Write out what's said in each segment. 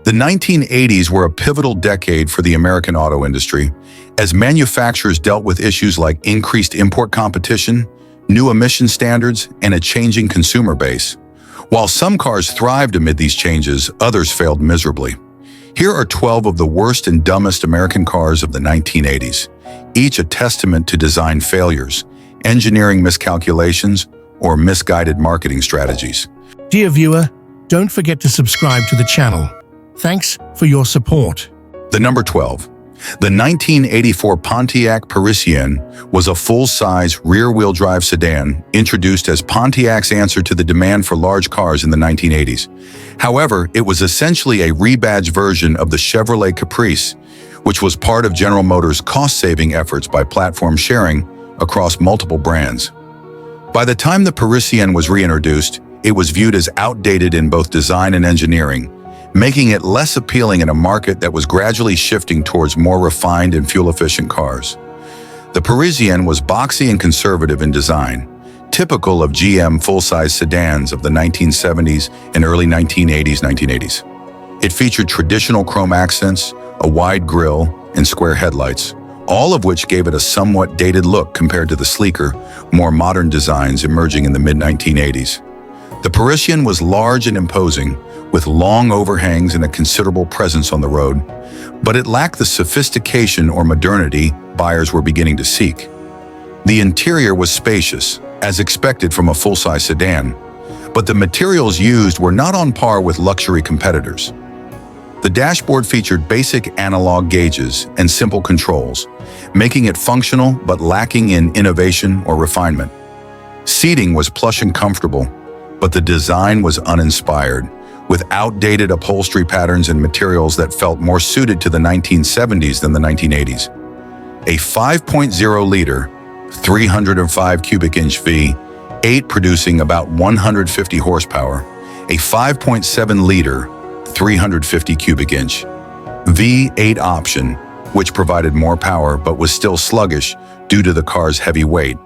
The 1980s were a pivotal decade for the American auto industry, as manufacturers dealt with issues like increased import competition, new emission standards, and a changing consumer base. While some cars thrived amid these changes, others failed miserably. Here are 12 of the worst and dumbest American cars of the 1980s, each a testament to design failures, engineering miscalculations, or misguided marketing strategies. Dear viewer, don't forget to subscribe to the channel. Thanks for your support. The number 12. The 1984 Pontiac Parisienne was a full-size rear-wheel drive sedan introduced as Pontiac's answer to the demand for large cars in the 1980s. However, it was essentially a rebadged version of the Chevrolet Caprice, which was part of General Motors' cost-saving efforts by platform sharing across multiple brands. By the time the Parisienne was reintroduced, it was viewed as outdated in both design and engineering, making it less appealing in a market that was gradually shifting towards more refined and fuel-efficient cars. The Parisienne was boxy and conservative in design, typical of GM full-size sedans of the 1970s and early 1980s. It featured traditional chrome accents, a wide grille, and square headlights, all of which gave it a somewhat dated look compared to the sleeker, more modern designs emerging in the mid-1980s. The Parisienne was large and imposing, with long overhangs and a considerable presence on the road, but it lacked the sophistication or modernity buyers were beginning to seek. The interior was spacious, as expected from a full-size sedan, but the materials used were not on par with luxury competitors. The dashboard featured basic analog gauges and simple controls, making it functional but lacking in innovation or refinement. Seating was plush and comfortable, but the design was uninspired, with outdated upholstery patterns and materials that felt more suited to the 1970s than the 1980s. A 5.0-liter, 305 cubic inch V8 producing about 150 horsepower, a 5.7-liter, 350 cubic inch V8 option, which provided more power but was still sluggish due to the car's heavy weight.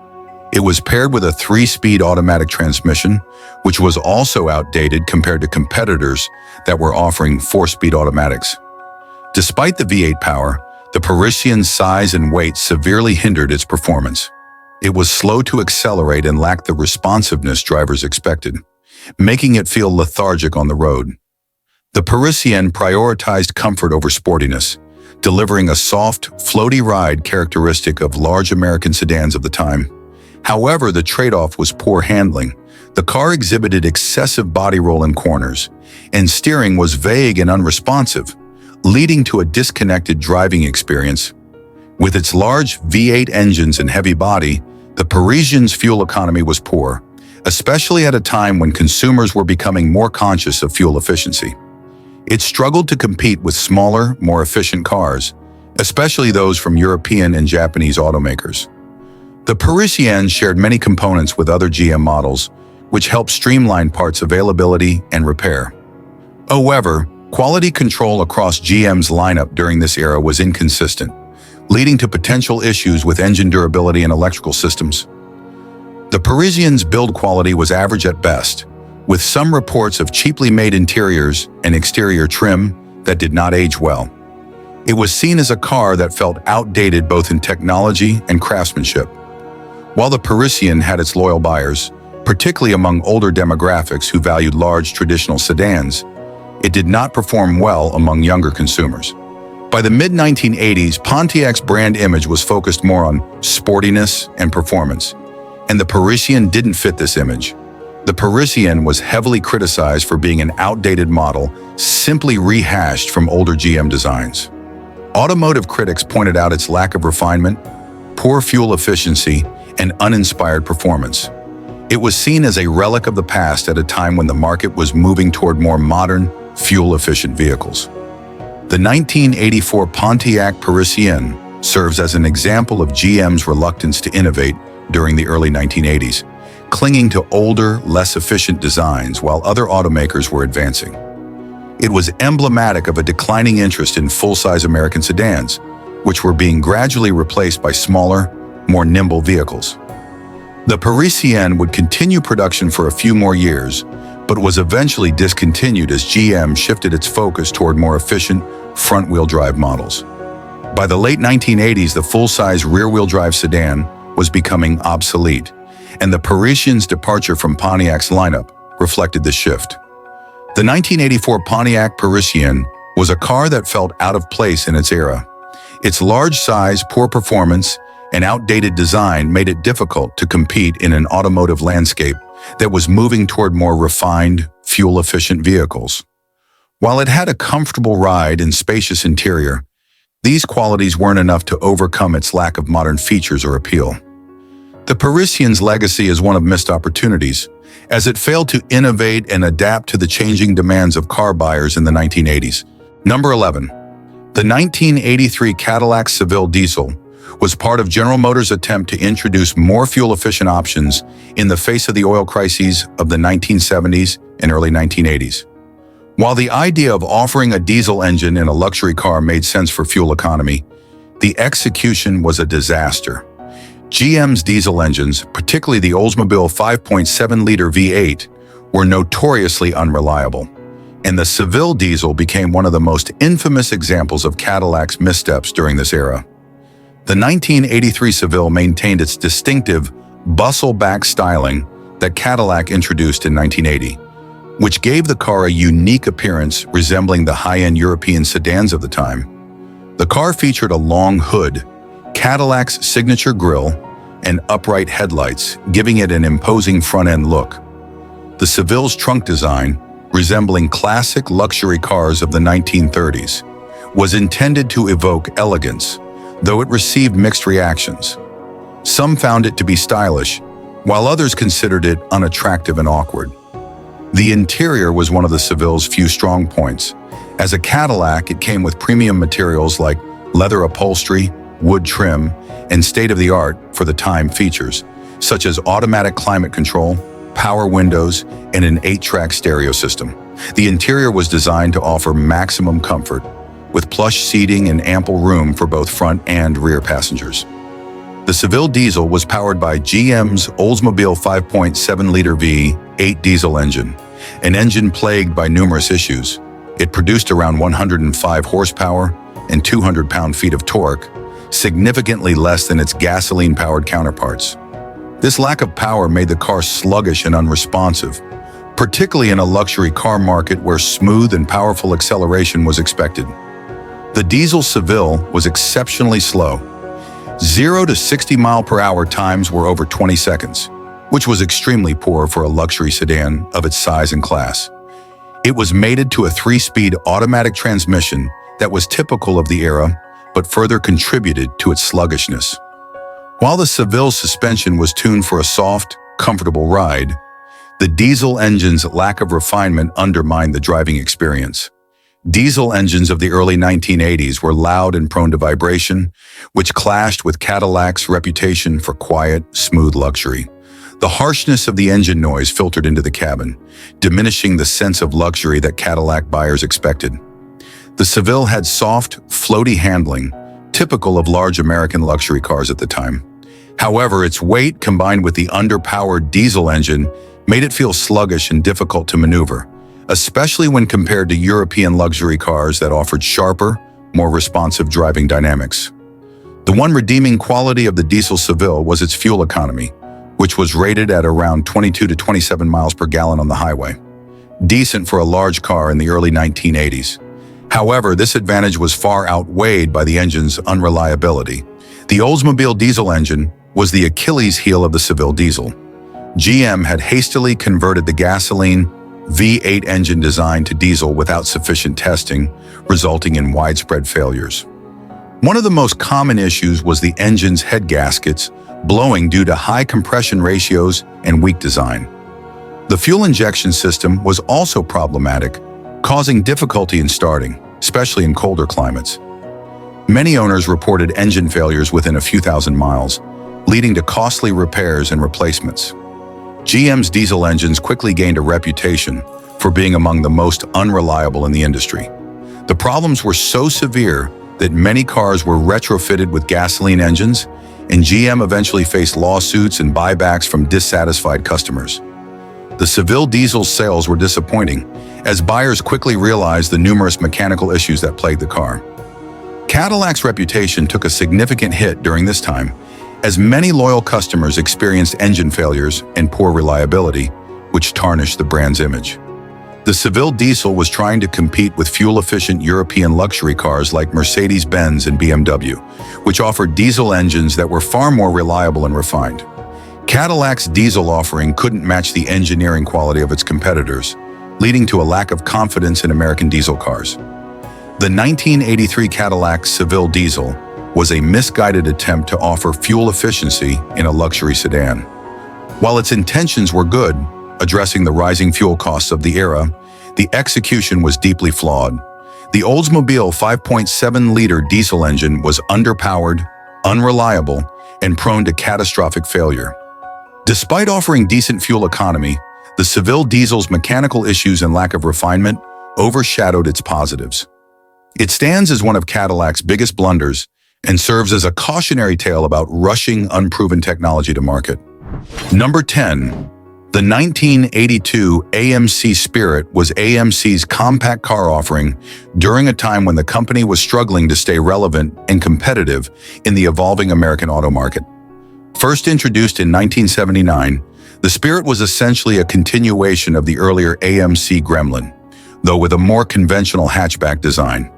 It was paired with a 3-speed automatic transmission, which was also outdated compared to competitors that were offering 4-speed automatics. Despite the V8 power, the Parisienne's size and weight severely hindered its performance. It was slow to accelerate and lacked the responsiveness drivers expected, making it feel lethargic on the road. The Parisienne prioritized comfort over sportiness, delivering a soft, floaty ride characteristic of large American sedans of the time. However, the trade-off was poor handling. The car exhibited excessive body roll in corners, and steering was vague and unresponsive, leading to a disconnected driving experience. With its large V8 engines and heavy body, the Parisienne's fuel economy was poor, especially at a time when consumers were becoming more conscious of fuel efficiency. It struggled to compete with smaller, more efficient cars, especially those from European and Japanese automakers. The Parisienne shared many components with other GM models, which helped streamline parts availability and repair. However, quality control across GM's lineup during this era was inconsistent, leading to potential issues with engine durability and electrical systems. The Parisienne's build quality was average at best, with some reports of cheaply made interiors and exterior trim that did not age well. It was seen as a car that felt outdated both in technology and craftsmanship. While the Parisienne had its loyal buyers, particularly among older demographics who valued large traditional sedans, it did not perform well among younger consumers. By the mid-1980s, Pontiac's brand image was focused more on sportiness and performance, and the Parisienne didn't fit this image. The Parisienne was heavily criticized for being an outdated model, simply rehashed from older GM designs. Automotive critics pointed out its lack of refinement, poor fuel efficiency, and uninspired performance. It was seen as a relic of the past at a time when the market was moving toward more modern, fuel-efficient vehicles. The 1984 Pontiac Parisienne serves as an example of GM's reluctance to innovate during the early 1980s, clinging to older, less efficient designs while other automakers were advancing. It was emblematic of a declining interest in full-size American sedans, which were being gradually replaced by smaller, more nimble vehicles. The Parisienne would continue production for a few more years, but was eventually discontinued as GM shifted its focus toward more efficient front-wheel drive models. By the late 1980s, the full-size rear-wheel drive sedan was becoming obsolete, and the Parisienne's departure from Pontiac's lineup reflected the shift. The 1984 Pontiac Parisienne was a car that felt out of place in its era. Its large size, poor performance, and outdated design made it difficult to compete in an automotive landscape that was moving toward more refined, fuel-efficient vehicles. While it had a comfortable ride and spacious interior, these qualities weren't enough to overcome its lack of modern features or appeal. The Parisienne's legacy is one of missed opportunities, as it failed to innovate and adapt to the changing demands of car buyers in the 1980s. Number 11. The 1983 Cadillac Seville diesel was part of General Motors' attempt to introduce more fuel-efficient options in the face of the oil crises of the 1970s and early 1980s. While the idea of offering a diesel engine in a luxury car made sense for fuel economy, the execution was a disaster. GM's diesel engines, particularly the Oldsmobile 5.7-liter V8, were notoriously unreliable, and the Seville diesel became one of the most infamous examples of Cadillac's missteps during this era. The 1983 Seville maintained its distinctive bustle-back styling that Cadillac introduced in 1980, which gave the car a unique appearance resembling the high-end European sedans of the time. The car featured a long hood, Cadillac's signature grille, and upright headlights, giving it an imposing front-end look. The Seville's trunk design, resembling classic luxury cars of the 1930s, was intended to evoke elegance, though it received mixed reactions. Some found it to be stylish, while others considered it unattractive and awkward. The interior was one of the Seville's few strong points. As a Cadillac, it came with premium materials like leather upholstery, wood trim, and state-of-the-art for the time features, such as automatic climate control, power windows, and an 8-track stereo system. The interior was designed to offer maximum comfort, with plush seating and ample room for both front and rear passengers. The Seville diesel was powered by GM's Oldsmobile 5.7-liter V8 diesel engine, an engine plagued by numerous issues. It produced around 105 horsepower and 200 pound-feet of torque, significantly less than its gasoline-powered counterparts. This lack of power made the car sluggish and unresponsive, particularly in a luxury car market where smooth and powerful acceleration was expected. The diesel Seville was exceptionally slow. 0 to 60 mile-per-hour times were over 20 seconds, which was extremely poor for a luxury sedan of its size and class. It was mated to a 3-speed automatic transmission that was typical of the era, but further contributed to its sluggishness. While the Seville's suspension was tuned for a soft, comfortable ride, the diesel engine's lack of refinement undermined the driving experience. Diesel engines of the early 1980s were loud and prone to vibration, which clashed with Cadillac's reputation for quiet, smooth luxury. The harshness of the engine noise filtered into the cabin, diminishing the sense of luxury that Cadillac buyers expected. The Seville had soft, floaty handling, typical of large American luxury cars at the time. However, its weight combined with the underpowered diesel engine made it feel sluggish and difficult to maneuver, especially when compared to European luxury cars that offered sharper, more responsive driving dynamics. The one redeeming quality of the diesel Seville was its fuel economy, which was rated at around 22 to 27 miles per gallon on the highway, decent for a large car in the early 1980s. However, this advantage was far outweighed by the engine's unreliability. The Oldsmobile diesel engine was the Achilles heel of the Seville diesel. GM had hastily converted the gasoline V8 engine design to diesel without sufficient testing, resulting in widespread failures. One of the most common issues was the engine's head gaskets blowing due to high compression ratios and weak design. The fuel injection system was also problematic, causing difficulty in starting, especially in colder climates. Many owners reported engine failures within a few thousand miles, leading to costly repairs and replacements. GM's diesel engines quickly gained a reputation for being among the most unreliable in the industry. The problems were so severe that many cars were retrofitted with gasoline engines, and GM eventually faced lawsuits and buybacks from dissatisfied customers. The Seville diesel's sales were disappointing, as buyers quickly realized the numerous mechanical issues that plagued the car. Cadillac's reputation took a significant hit during this time, as many loyal customers experienced engine failures and poor reliability, which tarnished the brand's image. The Seville diesel was trying to compete with fuel-efficient European luxury cars like Mercedes-Benz and BMW, which offered diesel engines that were far more reliable and refined. Cadillac's diesel offering couldn't match the engineering quality of its competitors, leading to a lack of confidence in American diesel cars. The 1983 Cadillac Seville diesel was a misguided attempt to offer fuel efficiency in a luxury sedan. While its intentions were good, addressing the rising fuel costs of the era, the execution was deeply flawed. The Oldsmobile 5.7-liter diesel engine was underpowered, unreliable, and prone to catastrophic failure. Despite offering decent fuel economy, the Seville diesel's mechanical issues and lack of refinement overshadowed its positives. It stands as one of Cadillac's biggest blunders and serves as a cautionary tale about rushing unproven technology to market. Number 10. The 1982 AMC Spirit was AMC's compact car offering during a time when the company was struggling to stay relevant and competitive in the evolving American auto market. First introduced in 1979, the Spirit was essentially a continuation of the earlier AMC Gremlin, though with a more conventional hatchback design.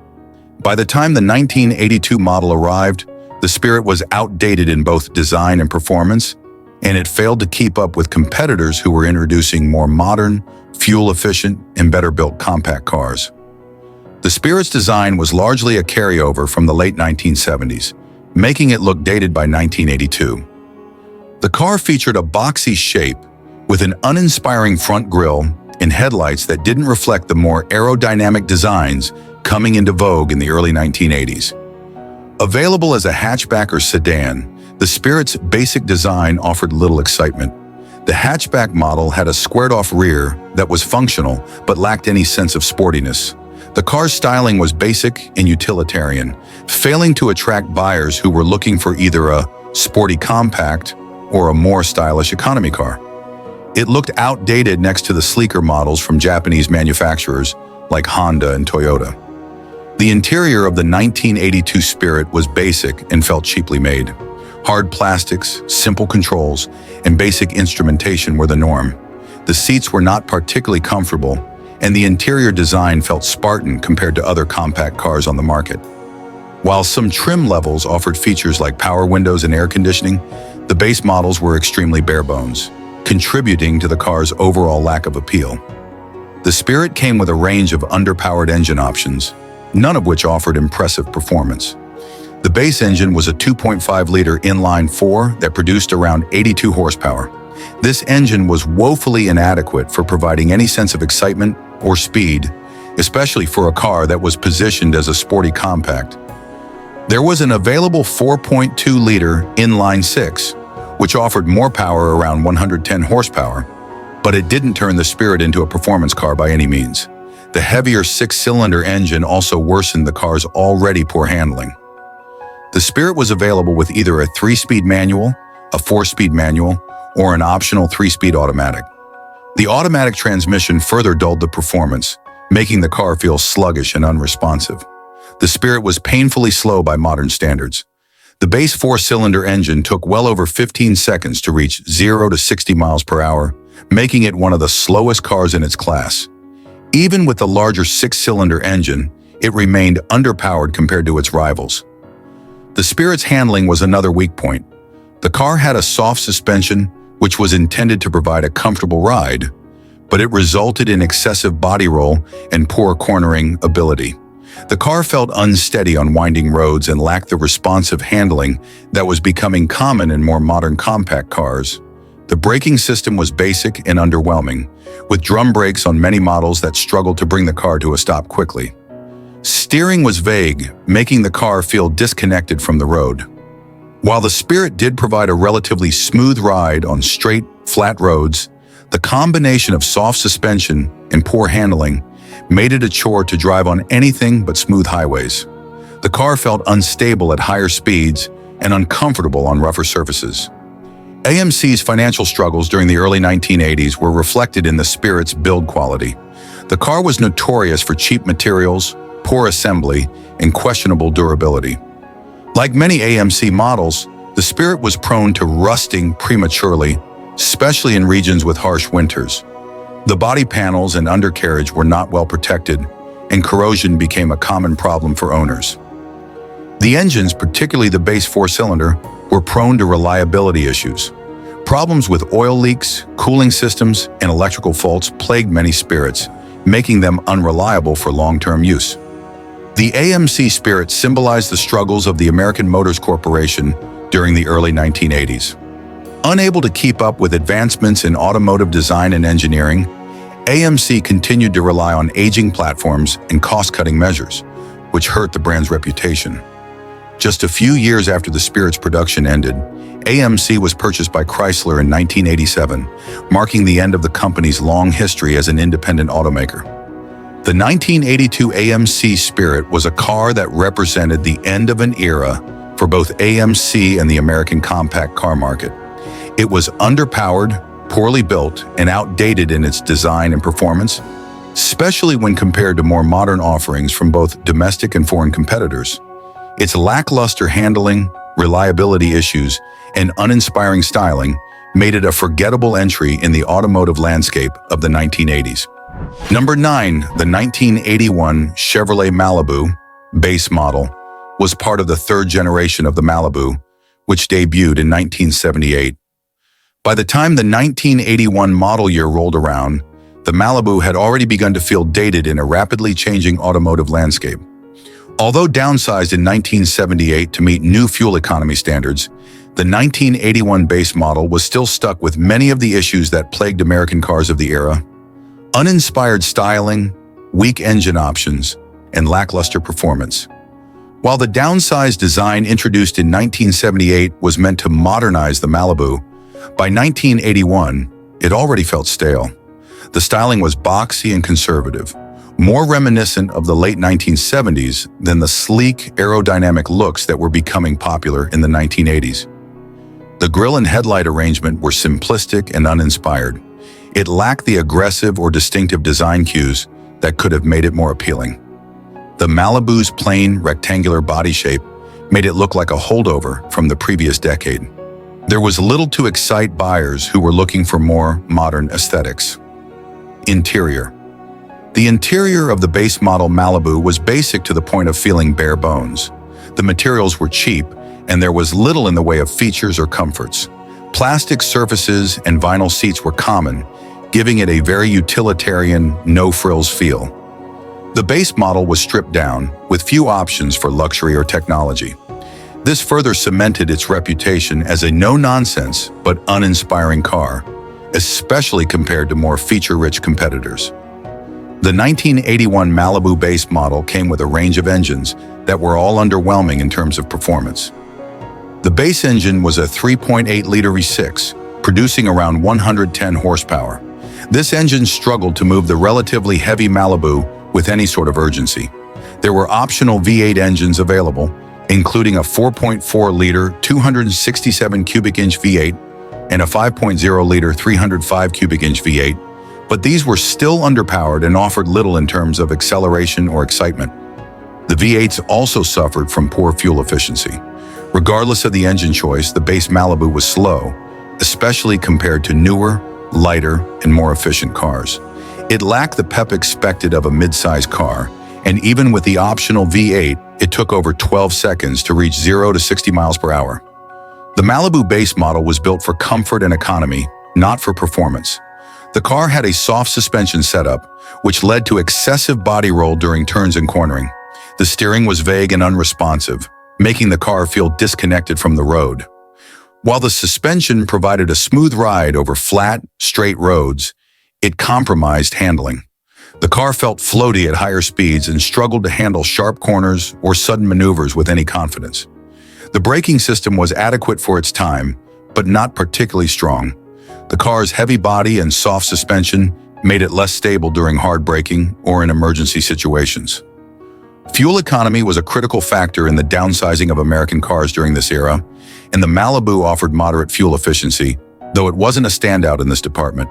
By the time the 1982 model arrived, the Spirit was outdated in both design and performance, and it failed to keep up with competitors who were introducing more modern, fuel-efficient, and better-built compact cars. The Spirit's design was largely a carryover from the late 1970s, making it look dated by 1982. The car featured a boxy shape with an uninspiring front grille and headlights that didn't reflect the more aerodynamic designs coming into vogue in the early 1980s. Available as a hatchback or sedan, the Spirit's basic design offered little excitement. The hatchback model had a squared-off rear that was functional but lacked any sense of sportiness. The car's styling was basic and utilitarian, failing to attract buyers who were looking for either a sporty compact or a more stylish economy car. It looked outdated next to the sleeker models from Japanese manufacturers like Honda and Toyota. The interior of the 1982 Spirit was basic and felt cheaply made. Hard plastics, simple controls, and basic instrumentation were the norm. The seats were not particularly comfortable, and the interior design felt Spartan compared to other compact cars on the market. While some trim levels offered features like power windows and air conditioning, the base models were extremely bare bones, contributing to the car's overall lack of appeal. The Spirit came with a range of underpowered engine options, none of which offered impressive performance. The base engine was a 2.5-liter inline-4 that produced around 82 horsepower. This engine was woefully inadequate for providing any sense of excitement or speed, especially for a car that was positioned as a sporty compact. There was an available 4.2-liter inline-6, which offered more power, around 110 horsepower, but it didn't turn the Spirit into a performance car by any means. The heavier 6-cylinder engine also worsened the car's already poor handling. The Spirit was available with either a 3-speed manual, a 4-speed manual, or an optional 3-speed automatic. The automatic transmission further dulled the performance, making the car feel sluggish and unresponsive. The Spirit was painfully slow by modern standards. The base 4-cylinder engine took well over 15 seconds to reach 0 to 60 miles per hour, making it one of the slowest cars in its class. Even with the larger 6-cylinder engine, it remained underpowered compared to its rivals. The Spirit's handling was another weak point. The car had a soft suspension, which was intended to provide a comfortable ride, but it resulted in excessive body roll and poor cornering ability. The car felt unsteady on winding roads and lacked the responsive handling that was becoming common in more modern compact cars. The braking system was basic and underwhelming, with drum brakes on many models that struggled to bring the car to a stop quickly. Steering was vague, making the car feel disconnected from the road. While the Spirit did provide a relatively smooth ride on straight, flat roads, the combination of soft suspension and poor handling made it a chore to drive on anything but smooth highways. The car felt unstable at higher speeds and uncomfortable on rougher surfaces. AMC's financial struggles during the early 1980s were reflected in the Spirit's build quality. The car was notorious for cheap materials, poor assembly, and questionable durability. Like many AMC models, the Spirit was prone to rusting prematurely, especially in regions with harsh winters. The body panels and undercarriage were not well protected, and corrosion became a common problem for owners. The engines, particularly the base four-cylinder, were prone to reliability issues. Problems with oil leaks, cooling systems, and electrical faults plagued many Spirits, making them unreliable for long-term use. The AMC Spirit symbolized the struggles of the American Motors Corporation during the early 1980s. Unable to keep up with advancements in automotive design and engineering, AMC continued to rely on aging platforms and cost-cutting measures, which hurt the brand's reputation. Just a few years after the Spirit's production ended, AMC was purchased by Chrysler in 1987, marking the end of the company's long history as an independent automaker. The 1982 AMC Spirit was a car that represented the end of an era for both AMC and the American compact car market. It was underpowered, poorly built, and outdated in its design and performance, especially when compared to more modern offerings from both domestic and foreign competitors. Its lackluster handling, reliability issues, and uninspiring styling made it a forgettable entry in the automotive landscape of the 1980s. Number 9, the 1981 Chevrolet Malibu base model was part of the third generation of the Malibu, which debuted in 1978. By the time the 1981 model year rolled around, the Malibu had already begun to feel dated in a rapidly changing automotive landscape. Although downsized in 1978 to meet new fuel economy standards, the 1981 base model was still stuck with many of the issues that plagued American cars of the era: uninspired styling, weak engine options, and lackluster performance. While the downsized design introduced in 1978 was meant to modernize the Malibu, by 1981, it already felt stale. The styling was boxy and conservative, more reminiscent of the late 1970s than the sleek, aerodynamic looks that were becoming popular in the 1980s. The grille and headlight arrangement were simplistic and uninspired. It lacked the aggressive or distinctive design cues that could have made it more appealing. The Malibu's plain, rectangular body shape made it look like a holdover from the previous decade. There was little to excite buyers who were looking for more modern aesthetics. Interior. The interior of the base model Malibu was basic to the point of feeling bare bones. The materials were cheap, and there was little in the way of features or comforts. Plastic surfaces and vinyl seats were common, giving it a very utilitarian, no-frills feel. The base model was stripped down, with few options for luxury or technology. This further cemented its reputation as a no-nonsense but uninspiring car, especially compared to more feature-rich competitors. The 1981 Malibu base model came with a range of engines that were all underwhelming in terms of performance. The base engine was a 3.8-liter V6, producing around 110 horsepower. This engine struggled to move the relatively heavy Malibu with any sort of urgency. There were optional V8 engines available, including a 4.4-liter 267 cubic inch V8 and a 5.0-liter 305 cubic inch V8, but these were still underpowered and offered little in terms of acceleration or excitement. The V8s also suffered from poor fuel efficiency. Regardless of the engine choice, the base Malibu was slow, especially compared to newer, lighter, and more efficient cars. It lacked the pep expected of a mid-size car, and even with the optional V8, it took over 12 seconds to reach 0 to 60 miles per hour. The Malibu base model was built for comfort and economy, not for performance. The car had a soft suspension setup, which led to excessive body roll during turns and cornering. The steering was vague and unresponsive, making the car feel disconnected from the road. While the suspension provided a smooth ride over flat, straight roads, it compromised handling. The car felt floaty at higher speeds and struggled to handle sharp corners or sudden maneuvers with any confidence. The braking system was adequate for its time, but not particularly strong. The car's heavy body and soft suspension made it less stable during hard braking or in emergency situations. Fuel economy was a critical factor in the downsizing of American cars during this era, and the Malibu offered moderate fuel efficiency, though it wasn't a standout in this department.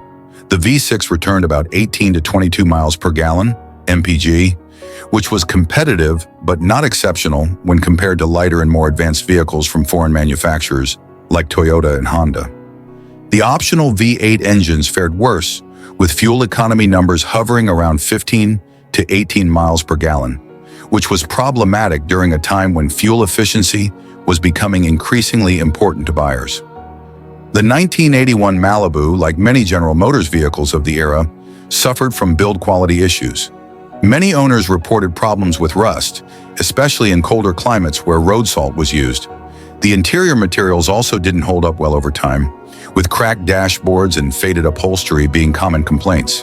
The V6 returned about 18 to 22 miles per gallon, MPG, which was competitive but not exceptional when compared to lighter and more advanced vehicles from foreign manufacturers like Toyota and Honda. The optional V8 engines fared worse, with fuel economy numbers hovering around 15 to 18 miles per gallon, which was problematic during a time when fuel efficiency was becoming increasingly important to buyers. The 1981 Malibu, like many General Motors vehicles of the era, suffered from build quality issues. Many owners reported problems with rust, especially in colder climates where road salt was used. The interior materials also didn't hold up well over time, with cracked dashboards and faded upholstery being common complaints.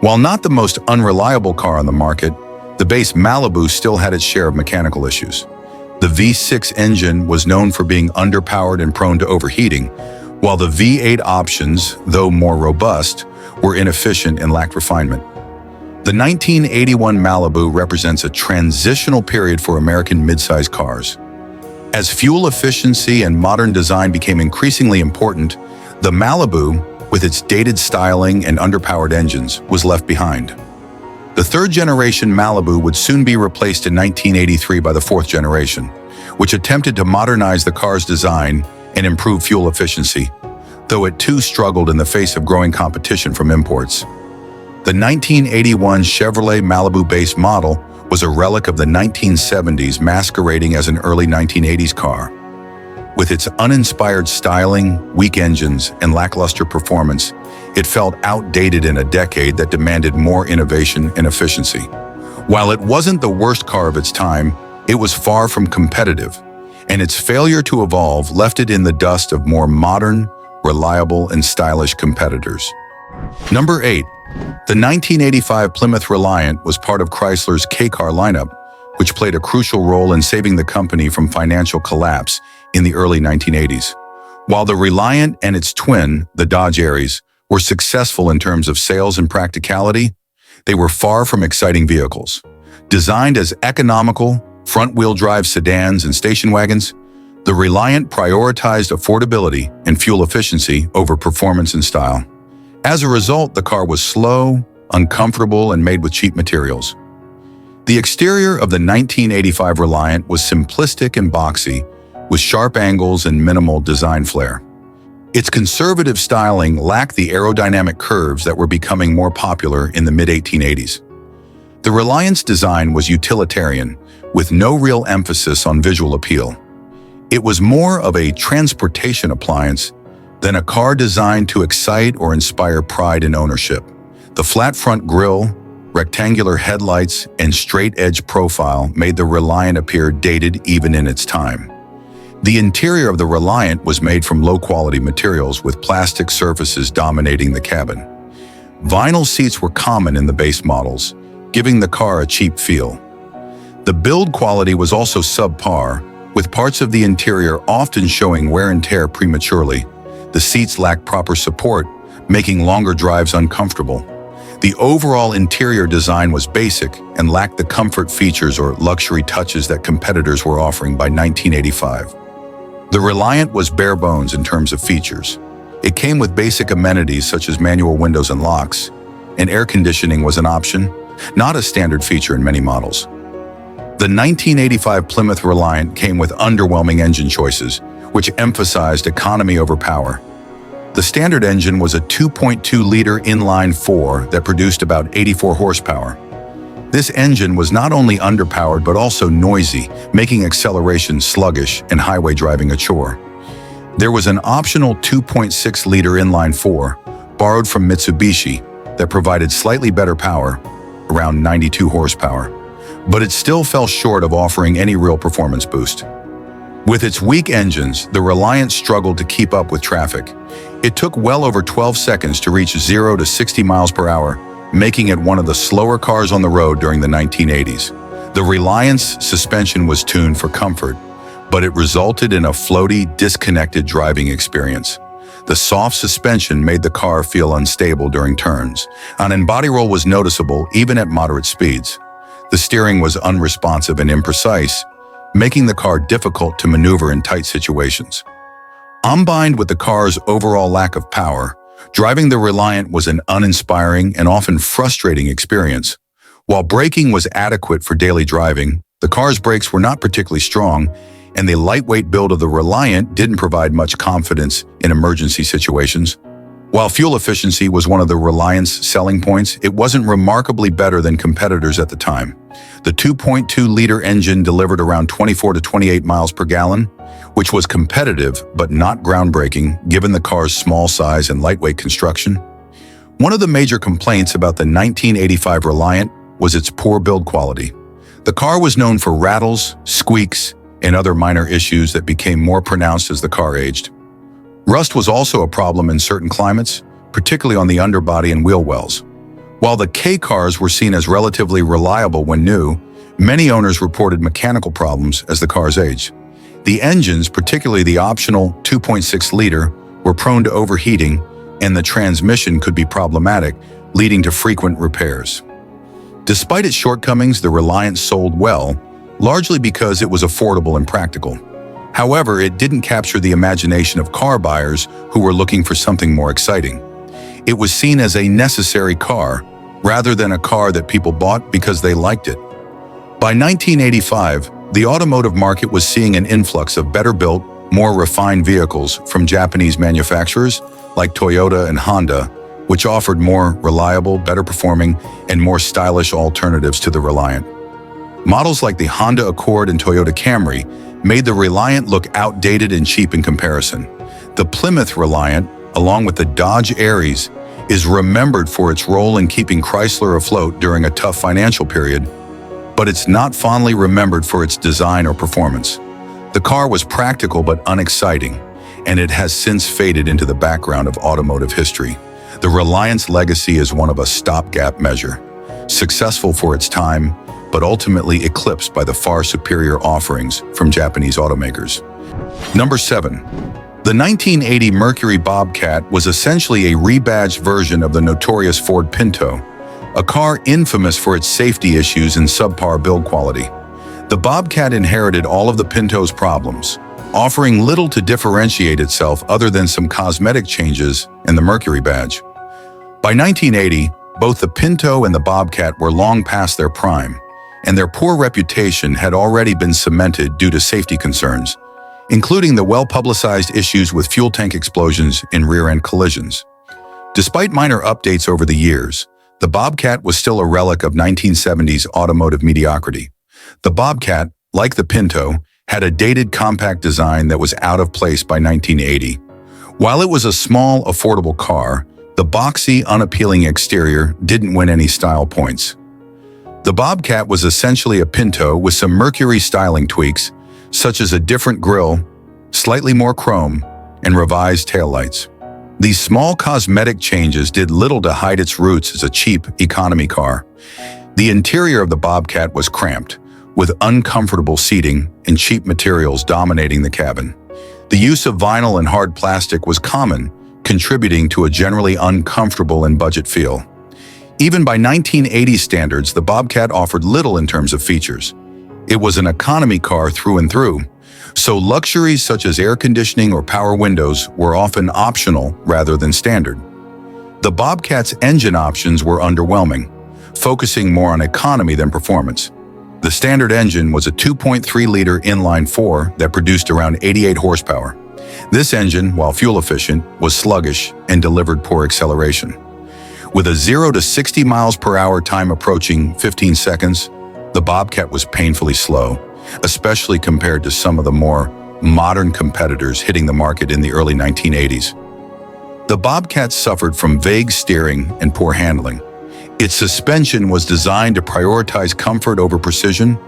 While not the most unreliable car on the market, the base Malibu still had its share of mechanical issues. The V6 engine was known for being underpowered and prone to overheating, while the V8 options, though more robust, were inefficient and lacked refinement. The 1981 Malibu represents a transitional period for American midsize cars. As fuel efficiency and modern design became increasingly important, the Malibu, with its dated styling and underpowered engines, was left behind. The third-generation Malibu would soon be replaced in 1983 by the fourth generation, which attempted to modernize the car's design and improve fuel efficiency, though it too struggled in the face of growing competition from imports. The 1981 Chevrolet Malibu base model was a relic of the 1970s masquerading as an early 1980s car. With its uninspired styling, weak engines, and lackluster performance, it felt outdated in a decade that demanded more innovation and efficiency. While it wasn't the worst car of its time, it was far from competitive, and its failure to evolve left it in the dust of more modern, reliable, and stylish competitors. Number 8. The 1985 Plymouth Reliant was part of Chrysler's K-car lineup, which played a crucial role in saving the company from financial collapse in the early 1980s. While the Reliant and its twin, the Dodge Aries, were successful in terms of sales and practicality, they were far from exciting vehicles. Designed as economical, front-wheel drive sedans and station wagons, the Reliant prioritized affordability and fuel efficiency over performance and style. As a result, the car was slow, uncomfortable, and made with cheap materials. The exterior of the 1985 Reliant was simplistic and boxy, with sharp angles and minimal design flair. Its conservative styling lacked the aerodynamic curves that were becoming more popular in the mid-1880s. The Reliant's design was utilitarian, with no real emphasis on visual appeal. It was more of a transportation appliance than a car designed to excite or inspire pride in ownership. The flat front grille, rectangular headlights, and straight-edge profile made the Reliant appear dated even in its time. The interior of the Reliant was made from low-quality materials with plastic surfaces dominating the cabin. Vinyl seats were common in the base models, giving the car a cheap feel. The build quality was also subpar, with parts of the interior often showing wear and tear prematurely. The seats lacked proper support, making longer drives uncomfortable. The overall interior design was basic and lacked the comfort features or luxury touches that competitors were offering by 1985. The Reliant was bare bones in terms of features. It came with basic amenities such as manual windows and locks, and air conditioning was an option, not a standard feature in many models. The 1985 Plymouth Reliant came with underwhelming engine choices, which emphasized economy over power. The standard engine was a 2.2-liter inline-4 that produced about 84 horsepower. This engine was not only underpowered but also noisy, making acceleration sluggish and highway driving a chore. There was an optional 2.6-liter inline-4, borrowed from Mitsubishi, that provided slightly better power, around 92 horsepower, but it still fell short of offering any real performance boost. With its weak engines, the Reliant struggled to keep up with traffic. It took well over 12 seconds to reach 0 to 60 miles per hour, making it one of the slower cars on the road during the 1980s. The Reliant's suspension was tuned for comfort, but it resulted in a floaty, disconnected driving experience. The soft suspension made the car feel unstable during turns. An body roll was noticeable even at moderate speeds. The steering was unresponsive and imprecise, making the car difficult to maneuver in tight situations. Combined with the car's overall lack of power, driving the Reliant was an uninspiring and often frustrating experience. While braking was adequate for daily driving, the car's brakes were not particularly strong, and the lightweight build of the Reliant didn't provide much confidence in emergency situations. While fuel efficiency was one of the Reliant's selling points, it wasn't remarkably better than competitors at the time. The 2.2-liter engine delivered around 24 to 28 miles per gallon, which was competitive but not groundbreaking given the car's small size and lightweight construction. One of the major complaints about the 1985 Reliant was its poor build quality. The car was known for rattles, squeaks, and other minor issues that became more pronounced as the car aged. Rust was also a problem in certain climates, particularly on the underbody and wheel wells. While the K cars were seen as relatively reliable when new, many owners reported mechanical problems as the cars aged. The engines, particularly the optional 2.6-liter, were prone to overheating, and the transmission could be problematic, leading to frequent repairs. Despite its shortcomings, the Reliant sold well, largely because it was affordable and practical. However, it didn't capture the imagination of car buyers who were looking for something more exciting. It was seen as a necessary car, rather than a car that people bought because they liked it. By 1985, the automotive market was seeing an influx of better-built, more refined vehicles from Japanese manufacturers like Toyota and Honda, which offered more reliable, better-performing, and more stylish alternatives to the Reliant. Models like the Honda Accord and Toyota Camry made the Reliant look outdated and cheap in comparison. The Plymouth Reliant, along with the Dodge Aries, is remembered for its role in keeping Chrysler afloat during a tough financial period, but it's not fondly remembered for its design or performance. The car was practical but unexciting, and it has since faded into the background of automotive history. The Reliant's legacy is one of a stopgap measure, successful for its time, but ultimately eclipsed by the far superior offerings from Japanese automakers. Number 7. The 1980 Mercury Bobcat was essentially a rebadged version of the notorious Ford Pinto, a car infamous for its safety issues and subpar build quality. The Bobcat inherited all of the Pinto's problems, offering little to differentiate itself other than some cosmetic changes and the Mercury badge. By 1980, both the Pinto and the Bobcat were long past their prime, and their poor reputation had already been cemented due to safety concerns, including the well-publicized issues with fuel tank explosions in rear-end collisions. Despite minor updates over the years, the Bobcat was still a relic of 1970s automotive mediocrity. The Bobcat, like the Pinto, had a dated compact design that was out of place by 1980. While it was a small, affordable car, the boxy, unappealing exterior didn't win any style points. The Bobcat was essentially a Pinto with some Mercury styling tweaks, such as a different grille, slightly more chrome, and revised taillights. These small cosmetic changes did little to hide its roots as a cheap economy car. The interior of the Bobcat was cramped, with uncomfortable seating and cheap materials dominating the cabin. The use of vinyl and hard plastic was common, contributing to a generally uncomfortable and budget feel. Even by 1980 standards, the Bobcat offered little in terms of features. It was an economy car through and through, so luxuries such as air conditioning or power windows were often optional rather than standard. The Bobcat's engine options were underwhelming, focusing more on economy than performance. The standard engine was a 2.3-liter inline-4 that produced around 88 horsepower. This engine, while fuel-efficient, was sluggish and delivered poor acceleration. With a 0 to 60 miles per hour time approaching 15 seconds, the Bobcat was painfully slow, especially compared to some of the more modern competitors hitting the market in the early 1980s. The Bobcat suffered from vague steering and poor handling. Its suspension was designed to prioritize comfort over precision,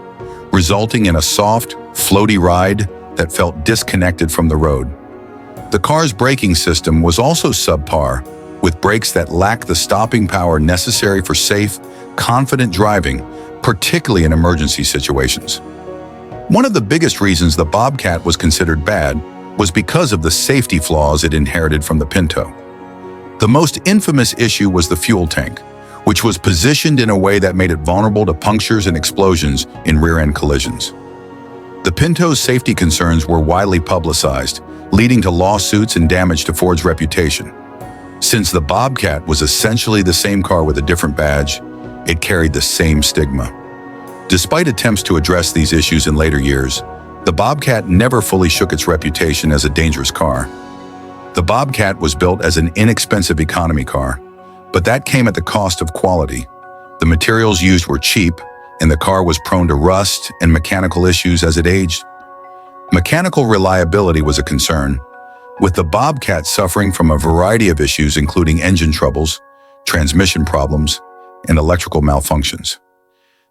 resulting in a soft, floaty ride that felt disconnected from the road. The car's braking system was also subpar, with brakes that lacked the stopping power necessary for safe, confident driving, particularly in emergency situations. One of the biggest reasons the Bobcat was considered bad was because of the safety flaws it inherited from the Pinto. The most infamous issue was the fuel tank, which was positioned in a way that made it vulnerable to punctures and explosions in rear-end collisions. The Pinto's safety concerns were widely publicized, leading to lawsuits and damage to Ford's reputation. Since the Bobcat was essentially the same car with a different badge, it carried the same stigma. Despite attempts to address these issues in later years, the Bobcat never fully shook its reputation as a dangerous car. The Bobcat was built as an inexpensive economy car, but that came at the cost of quality. The materials used were cheap, and the car was prone to rust and mechanical issues as it aged. Mechanical reliability was a concern, with the Bobcat suffering from a variety of issues including engine troubles, transmission problems, and electrical malfunctions.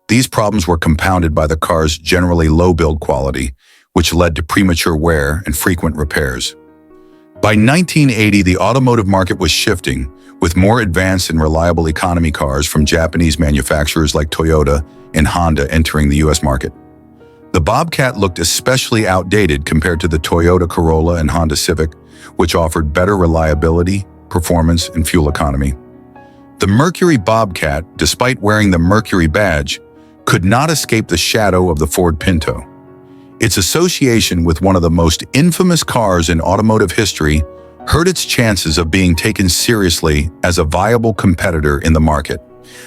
These problems were compounded by the car's generally low build quality, which led to premature wear and frequent repairs. By 1980, the automotive market was shifting, with more advanced and reliable economy cars from Japanese manufacturers like Toyota and Honda entering the U.S. market. The Bobcat looked especially outdated compared to the Toyota Corolla and Honda Civic, which offered better reliability, performance, and fuel economy. The Mercury Bobcat, despite wearing the Mercury badge, could not escape the shadow of the Ford Pinto. Its association with one of the most infamous cars in automotive history hurt its chances of being taken seriously as a viable competitor in the market.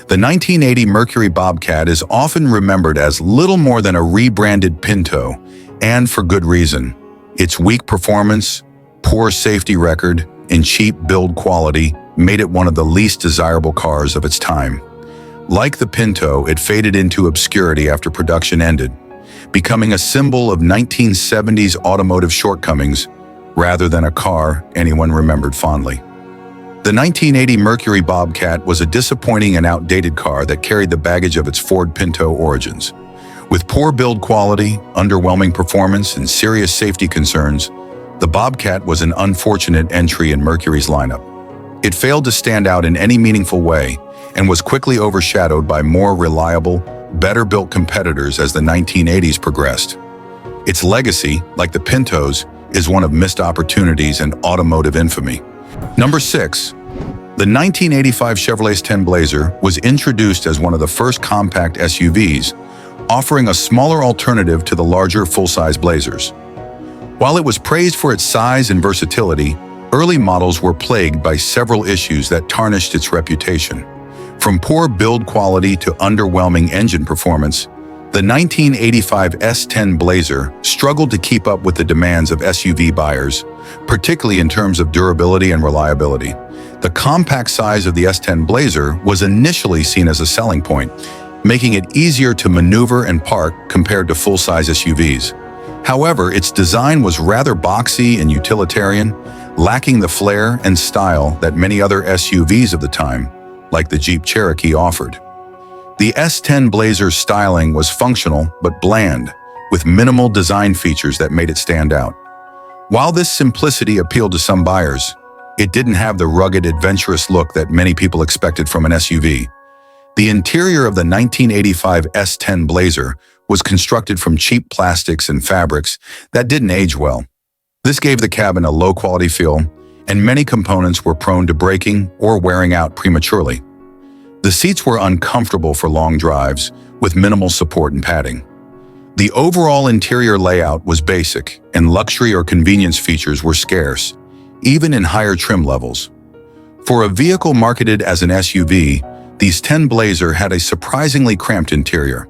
The 1980 Mercury Bobcat is often remembered as little more than a rebranded Pinto, and for good reason. Its weak performance, poor safety record, and cheap build quality made it one of the least desirable cars of its time. Like the Pinto, it faded into obscurity after production ended, becoming a symbol of 1970s automotive shortcomings rather than a car anyone remembered fondly. The 1980 Mercury Bobcat was a disappointing and outdated car that carried the baggage of its Ford Pinto origins. With poor build quality, underwhelming performance, and serious safety concerns, the Bobcat was an unfortunate entry in Mercury's lineup. It failed to stand out in any meaningful way and was quickly overshadowed by more reliable, better-built competitors as the 1980s progressed. Its legacy, like the Pinto's, is one of missed opportunities and automotive infamy. Number 6. The 1985 Chevrolet Z24 Blazer was introduced as one of the first compact SUVs, offering a smaller alternative to the larger full-size Blazers. While it was praised for its size and versatility, early models were plagued by several issues that tarnished its reputation. From poor build quality to underwhelming engine performance, the 1985 Z24 Blazer struggled to keep up with the demands of SUV buyers, particularly in terms of durability and reliability. The compact size of the Z24 Blazer was initially seen as a selling point, making it easier to maneuver and park compared to full-size SUVs. However, its design was rather boxy and utilitarian, lacking the flair and style that many other SUVs of the time, like the Jeep Cherokee, offered. The Z24 Blazer's styling was functional but bland, with minimal design features that made it stand out. While this simplicity appealed to some buyers, it didn't have the rugged, adventurous look that many people expected from an SUV. The interior of the 1985 Z24 Blazer was constructed from cheap plastics and fabrics that didn't age well. This gave the cabin a low-quality feel, and many components were prone to breaking or wearing out prematurely. The seats were uncomfortable for long drives, with minimal support and padding. The overall interior layout was basic, and luxury or convenience features were scarce, even in higher trim levels. For a vehicle marketed as an SUV, the Z24 Blazer had a surprisingly cramped interior.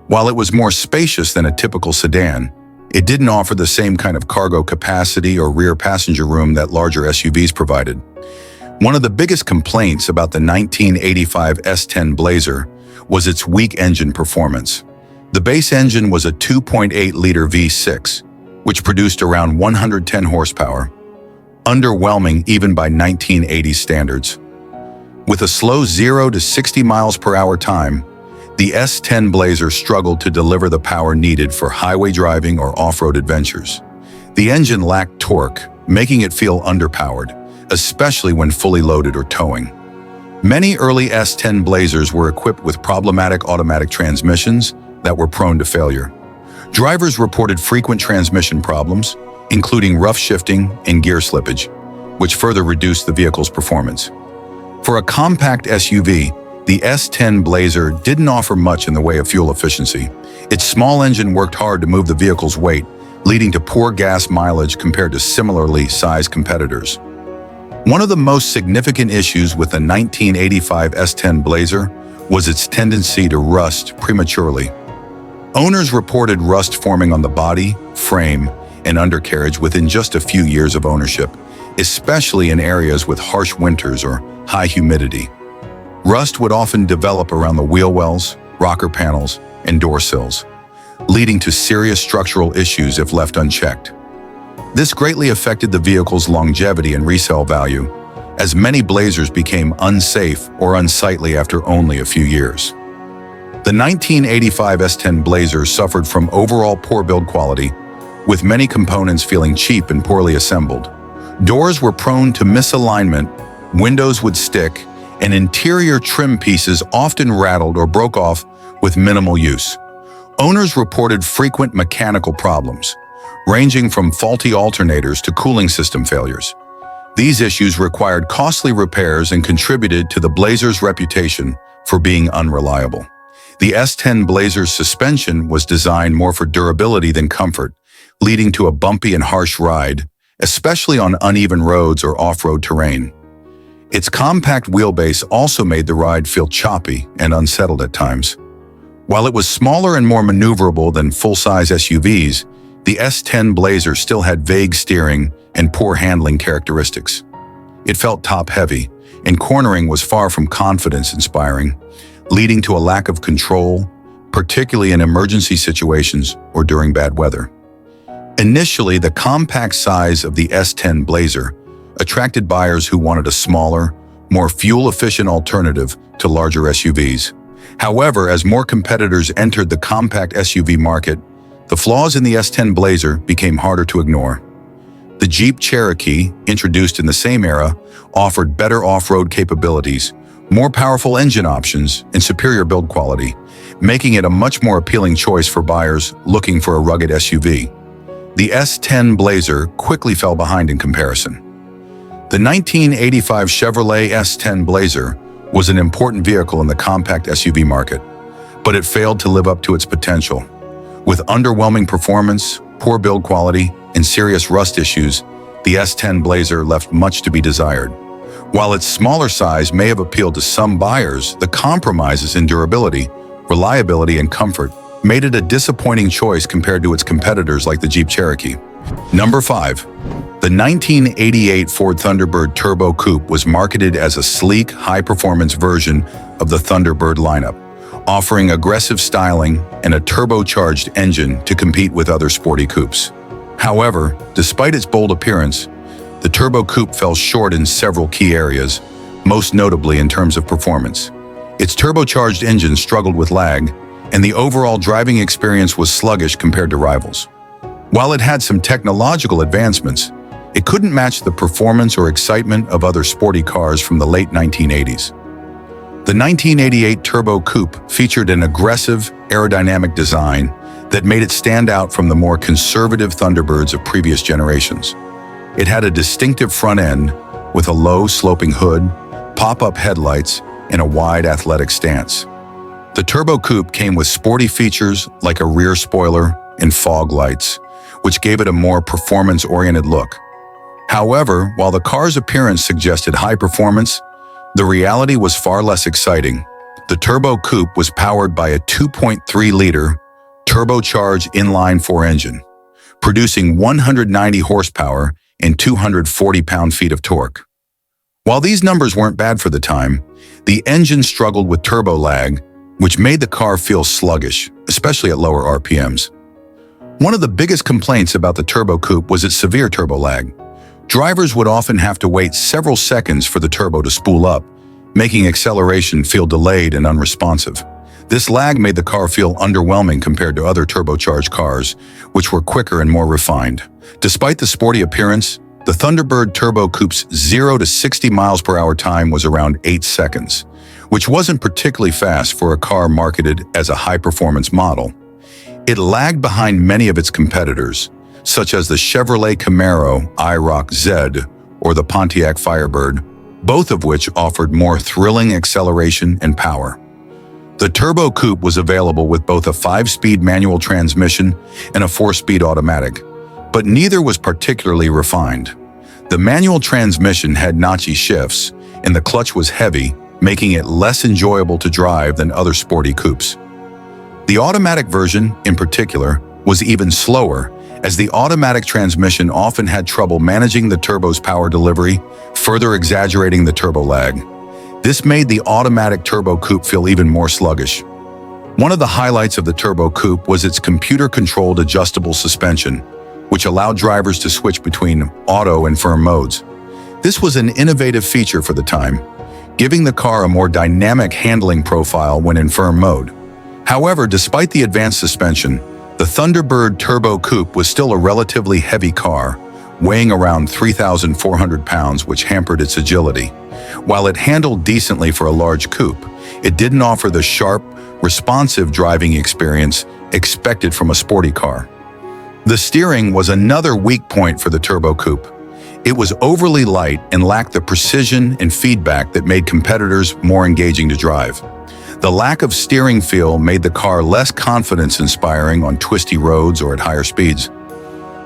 While it was more spacious than a typical sedan, it didn't offer the same kind of cargo capacity or rear passenger room that larger SUVs provided. One of the biggest complaints about the 1985 Z24 Blazer was its weak engine performance. The base engine was a 2.8-liter V6, which produced around 110 horsepower, underwhelming even by 1980 standards. With a slow 0 to 60 miles per hour time, the Z24 Blazer struggled to deliver the power needed for highway driving or off-road adventures. The engine lacked torque, making it feel underpowered, especially when fully loaded or towing. Many early Z24 Blazers were equipped with problematic automatic transmissions that were prone to failure. Drivers reported frequent transmission problems, including rough shifting and gear slippage, which further reduced the vehicle's performance. For a compact SUV, The S10 Blazer didn't offer much in the way of fuel efficiency. Its small engine worked hard to move the vehicle's weight, leading to poor gas mileage compared to similarly sized competitors. One of the most significant issues with the 1985 S10 Blazer was its tendency to rust prematurely. Owners reported rust forming on the body, frame, and undercarriage within just a few years of ownership, especially in areas with harsh winters or high humidity. Rust would often develop around the wheel wells, rocker panels, and door sills, leading to serious structural issues if left unchecked. This greatly affected the vehicle's longevity and resale value, as many Blazers became unsafe or unsightly after only a few years. The 1985 S10 Blazer suffered from overall poor build quality, with many components feeling cheap and poorly assembled. Doors were prone to misalignment, windows would stick, and interior trim pieces often rattled or broke off with minimal use. Owners reported frequent mechanical problems, ranging from faulty alternators to cooling system failures. These issues required costly repairs and contributed to the Blazer's reputation for being unreliable. The S10 Blazer's suspension was designed more for durability than comfort, leading to a bumpy and harsh ride, especially on uneven roads or off-road terrain. Its compact wheelbase also made the ride feel choppy and unsettled at times. While it was smaller and more maneuverable than full-size SUVs, the S10 Blazer still had vague steering and poor handling characteristics. It felt top-heavy, and cornering was far from confidence-inspiring, leading to a lack of control, particularly in emergency situations or during bad weather. Initially, the compact size of the S10 Blazer attracted buyers who wanted a smaller, more fuel-efficient alternative to larger SUVs. However, as more competitors entered the compact SUV market, the flaws in the S10 Blazer became harder to ignore. The Jeep Cherokee, introduced in the same era, offered better off-road capabilities, more powerful engine options, and superior build quality, making it a much more appealing choice for buyers looking for a rugged SUV. The S10 Blazer quickly fell behind in comparison. The 1985 Chevrolet S10 Blazer was an important vehicle in the compact SUV market, but it failed to live up to its potential. With underwhelming performance, poor build quality, and serious rust issues, the S10 Blazer left much to be desired. While its smaller size may have appealed to some buyers, the compromises in durability, reliability, and comfort made it a disappointing choice compared to its competitors like the Jeep Cherokee. Number 5. The 1988 Ford Thunderbird Turbo Coupe was marketed as a sleek, high-performance version of the Thunderbird lineup, offering aggressive styling and a turbocharged engine to compete with other sporty coupes. However, despite its bold appearance, the Turbo Coupe fell short in several key areas, most notably in terms of performance. Its turbocharged engine struggled with lag, and the overall driving experience was sluggish compared to rivals. While it had some technological advancements, it couldn't match the performance or excitement of other sporty cars from the late 1980s. The 1988 Turbo Coupe featured an aggressive, aerodynamic design that made it stand out from the more conservative Thunderbirds of previous generations. It had a distinctive front end with a low, sloping hood, pop-up headlights, and a wide, athletic stance. The Turbo Coupe came with sporty features like a rear spoiler and fog lights, which gave it a more performance-oriented look. However, while the car's appearance suggested high performance, the reality was far less exciting. The Turbo Coupe was powered by a 2.3-liter turbocharged inline-4 engine, producing 190 horsepower and 240 pound-feet of torque. While these numbers weren't bad for the time, the engine struggled with turbo lag, which made the car feel sluggish, especially at lower RPMs. One of the biggest complaints about the Turbo Coupe was its severe turbo lag. Drivers would often have to wait several seconds for the turbo to spool up, making acceleration feel delayed and unresponsive. This lag made the car feel underwhelming compared to other turbocharged cars, which were quicker and more refined. Despite the sporty appearance, the Thunderbird Turbo Coupe's 0 to 60 miles per hour time was around 8 seconds, which wasn't particularly fast for a car marketed as a high-performance model. It lagged behind many of its competitors, such as the Chevrolet Camaro IROC Z or the Pontiac Firebird, both of which offered more thrilling acceleration and power. The Turbo Coupe was available with both a 5-speed manual transmission and a 4-speed automatic, but neither was particularly refined. The manual transmission had notchy shifts, and the clutch was heavy, making it less enjoyable to drive than other sporty coupes. The automatic version, in particular, was even slower, as the automatic transmission often had trouble managing the turbo's power delivery, further exaggerating the turbo lag. This made the automatic Turbo Coupe feel even more sluggish. One of the highlights of the Turbo Coupe was its computer-controlled adjustable suspension, which allowed drivers to switch between auto and firm modes. This was an innovative feature for the time, giving the car a more dynamic handling profile when in firm mode. However, despite the advanced suspension, the Thunderbird Turbo Coupe was still a relatively heavy car, weighing around 3,400 pounds, which hampered its agility. While it handled decently for a large coupe, it didn't offer the sharp, responsive driving experience expected from a sporty car. The steering was another weak point for the Turbo Coupe. It was overly light and lacked the precision and feedback that made competitors more engaging to drive. The lack of steering feel made the car less confidence-inspiring on twisty roads or at higher speeds.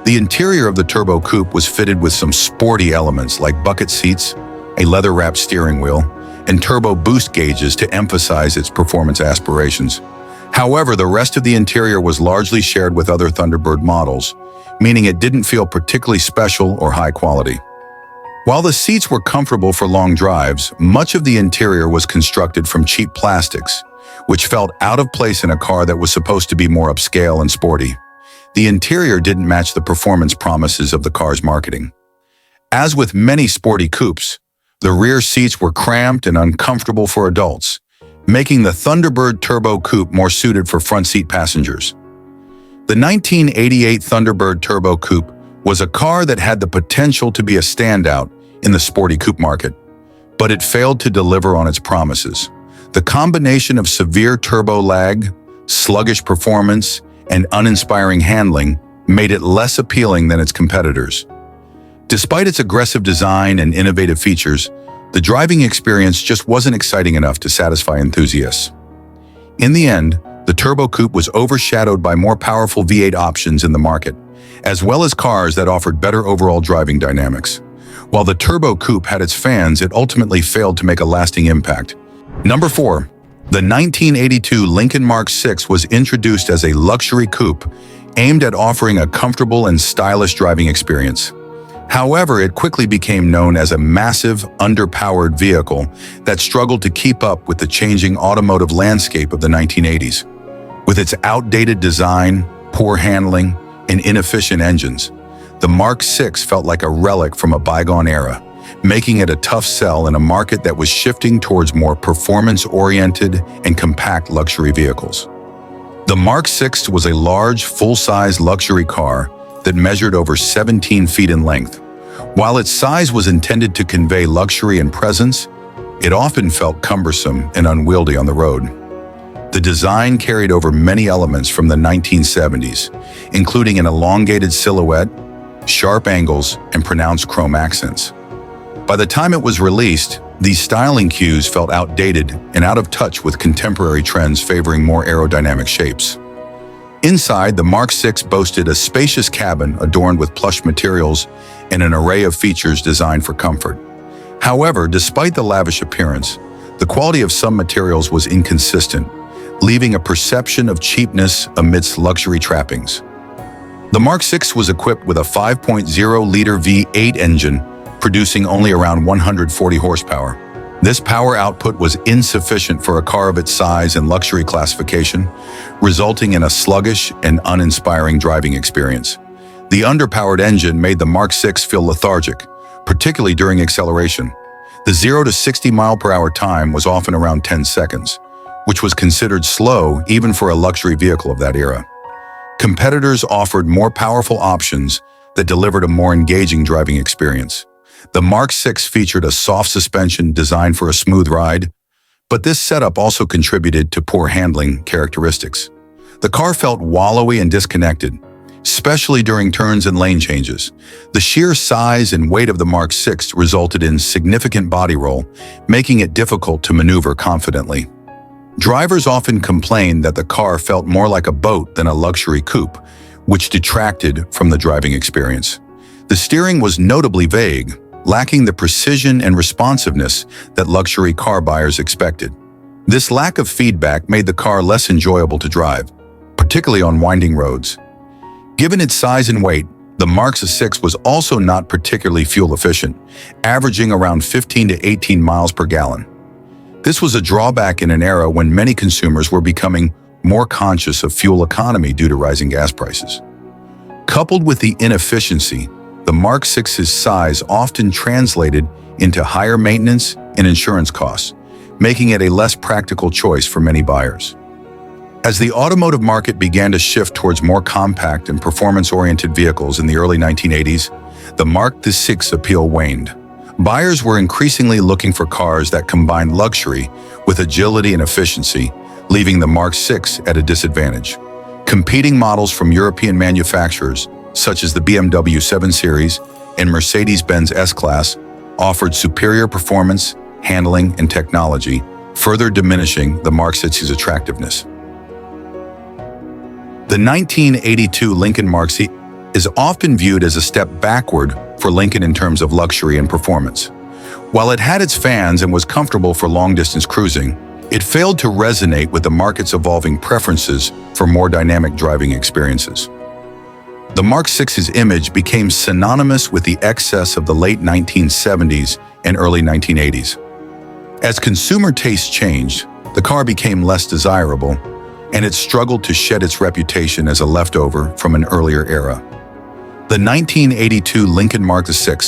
The interior of the Turbo Coupe was fitted with some sporty elements like bucket seats, a leather-wrapped steering wheel, and turbo boost gauges to emphasize its performance aspirations. However, the rest of the interior was largely shared with other Thunderbird models, meaning it didn't feel particularly special or high quality. While the seats were comfortable for long drives, much of the interior was constructed from cheap plastics, which felt out of place in a car that was supposed to be more upscale and sporty. The interior didn't match the performance promises of the car's marketing. As with many sporty coupes, the rear seats were cramped and uncomfortable for adults, making the Thunderbird Turbo Coupe more suited for front-seat passengers. The 1988 Thunderbird Turbo Coupe was a car that had the potential to be a standout in the sporty coupe market, but it failed to deliver on its promises. The combination of severe turbo lag, sluggish performance, and uninspiring handling made it less appealing than its competitors. Despite its aggressive design and innovative features, the driving experience just wasn't exciting enough to satisfy enthusiasts. In the end, the Turbo Coupe was overshadowed by more powerful V8 options in the market, as well as cars that offered better overall driving dynamics. While the Turbo Coupe had its fans, it ultimately failed to make a lasting impact. Number 4. The 1982 Lincoln Mark VI was introduced as a luxury coupe aimed at offering a comfortable and stylish driving experience. However, it quickly became known as a massive, underpowered vehicle that struggled to keep up with the changing automotive landscape of the 1980s. With its outdated design, poor handling, and inefficient engines, the Mark VI felt like a relic from a bygone era, making it a tough sell in a market that was shifting towards more performance-oriented and compact luxury vehicles. The Mark VI was a large, full-size luxury car that measured over 17 feet in length. While its size was intended to convey luxury and presence, it often felt cumbersome and unwieldy on the road. The design carried over many elements from the 1970s, including an elongated silhouette, sharp angles, and pronounced chrome accents. By the time it was released, these styling cues felt outdated and out of touch with contemporary trends favoring more aerodynamic shapes. Inside, the Mark VI boasted a spacious cabin adorned with plush materials and an array of features designed for comfort. However, despite the lavish appearance, the quality of some materials was inconsistent, leaving a perception of cheapness amidst luxury trappings. The Mark VI was equipped with a 5.0-liter V8 engine, producing only around 140 horsepower. This power output was insufficient for a car of its size and luxury classification, resulting in a sluggish and uninspiring driving experience. The underpowered engine made the Mark VI feel lethargic, particularly during acceleration. The 0 to 60 mile/hour time was often around 10 seconds, which was considered slow even for a luxury vehicle of that era. Competitors offered more powerful options that delivered a more engaging driving experience. The Mark VI featured a soft suspension designed for a smooth ride, but this setup also contributed to poor handling characteristics. The car felt wallowy and disconnected, especially during turns and lane changes. The sheer size and weight of the Mark VI resulted in significant body roll, making it difficult to maneuver confidently. Drivers often complained that the car felt more like a boat than a luxury coupe, which detracted from the driving experience. The steering was notably vague, lacking the precision and responsiveness that luxury car buyers expected. This lack of feedback made the car less enjoyable to drive, particularly on winding roads. Given its size and weight, the Mark VI was also not particularly fuel efficient, averaging around 15 to 18 miles per gallon. This was a drawback in an era when many consumers were becoming more conscious of fuel economy due to rising gas prices. Coupled with the inefficiency, the Mark VI's size often translated into higher maintenance and insurance costs, making it a less practical choice for many buyers. As the automotive market began to shift towards more compact and performance-oriented vehicles in the early 1980s, the Mark VI's appeal waned. Buyers were increasingly looking for cars that combined luxury with agility and efficiency, leaving the Mark VI at a disadvantage. Competing models from European manufacturers, such as the BMW 7 Series and Mercedes-Benz S-Class, offered superior performance, handling, and technology, further diminishing the Mark VI's attractiveness. The 1982 Lincoln Mark VI is often viewed as a step backward for Lincoln in terms of luxury and performance. While it had its fans and was comfortable for long-distance cruising, it failed to resonate with the market's evolving preferences for more dynamic driving experiences. The Mark VI's image became synonymous with the excess of the late 1970s and early 1980s. As consumer tastes changed, the car became less desirable, and it struggled to shed its reputation as a leftover from an earlier era. The 1982 Lincoln Mark VI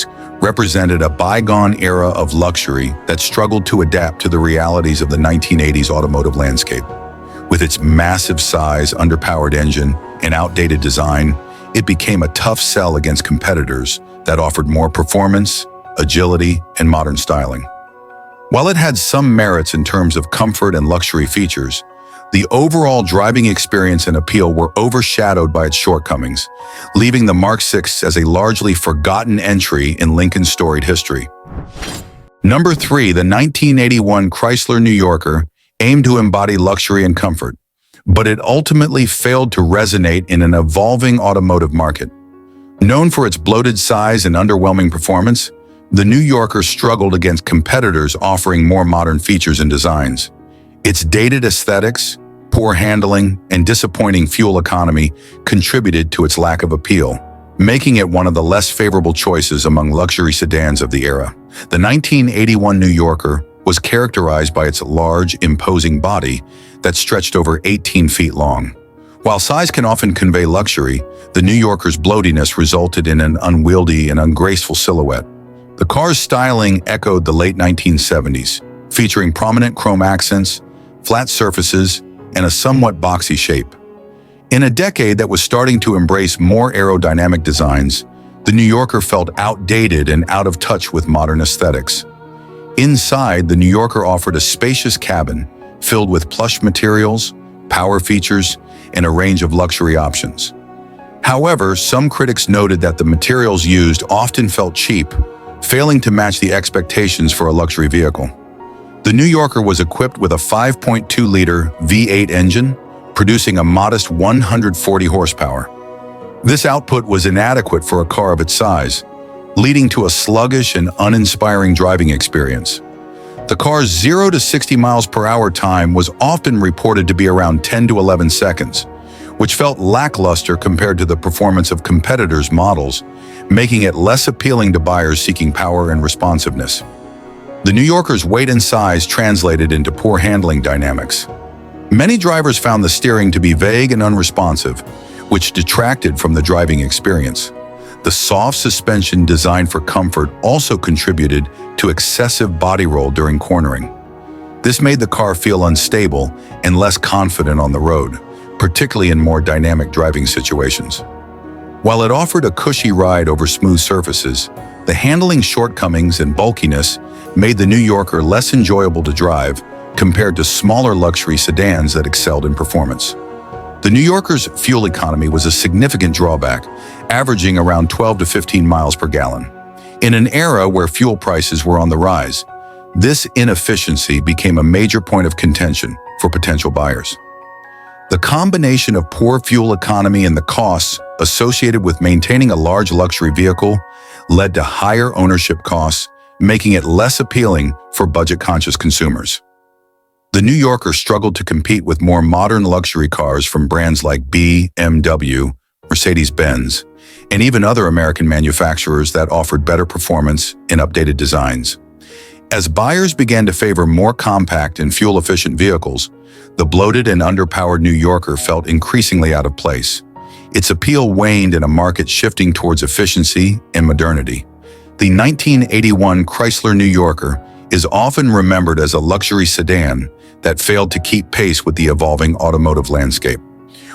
represented a bygone era of luxury that struggled to adapt to the realities of the 1980s automotive landscape. With its massive size, underpowered engine, and outdated design, it became a tough sell against competitors that offered more performance, agility, and modern styling. While it had some merits in terms of comfort and luxury features, the overall driving experience and appeal were overshadowed by its shortcomings, leaving the Mark VI as a largely forgotten entry in Lincoln's storied history. Number 3, the 1981 Chrysler New Yorker aimed to embody luxury and comfort, but it ultimately failed to resonate in an evolving automotive market. Known for its bloated size and underwhelming performance, the New Yorker struggled against competitors offering more modern features and designs. Its dated aesthetics, poor handling, and disappointing fuel economy contributed to its lack of appeal, making it one of the less favorable choices among luxury sedans of the era. The 1981 New Yorker was characterized by its large, imposing body that stretched over 18 feet long. While size can often convey luxury, the New Yorker's bloatiness resulted in an unwieldy and ungraceful silhouette. The car's styling echoed the late 1970s, featuring prominent chrome accents, flat surfaces, and a somewhat boxy shape. In a decade that was starting to embrace more aerodynamic designs, the New Yorker felt outdated and out of touch with modern aesthetics. Inside, the New Yorker offered a spacious cabin filled with plush materials, power features, and a range of luxury options. However, some critics noted that the materials used often felt cheap, failing to match the expectations for a luxury vehicle. The New Yorker was equipped with a 5.2-liter V8 engine, producing a modest 140 horsepower. This output was inadequate for a car of its size, leading to a sluggish and uninspiring driving experience. The car's 0 to 60 miles per hour time was often reported to be around 10 to 11 seconds, which felt lackluster compared to the performance of competitors' models, making it less appealing to buyers seeking power and responsiveness. The New Yorker's weight and size translated into poor handling dynamics. Many drivers found the steering to be vague and unresponsive, which detracted from the driving experience. The soft suspension designed for comfort also contributed to excessive body roll during cornering. This made the car feel unstable and less confident on the road, particularly in more dynamic driving situations. While it offered a cushy ride over smooth surfaces, the handling shortcomings and bulkiness made the New Yorker less enjoyable to drive compared to smaller luxury sedans that excelled in performance. The New Yorker's fuel economy was a significant drawback, averaging around 12 to 15 miles per gallon. In an era where fuel prices were on the rise, this inefficiency became a major point of contention for potential buyers. The combination of poor fuel economy and the costs associated with maintaining a large luxury vehicle led to higher ownership costs, making it less appealing for budget-conscious consumers. The New Yorker struggled to compete with more modern luxury cars from brands like BMW, Mercedes-Benz, and even other American manufacturers that offered better performance and updated designs. As buyers began to favor more compact and fuel-efficient vehicles, the bloated and underpowered New Yorker felt increasingly out of place. Its appeal waned in a market shifting towards efficiency and modernity. The 1981 Chrysler New Yorker is often remembered as a luxury sedan that failed to keep pace with the evolving automotive landscape.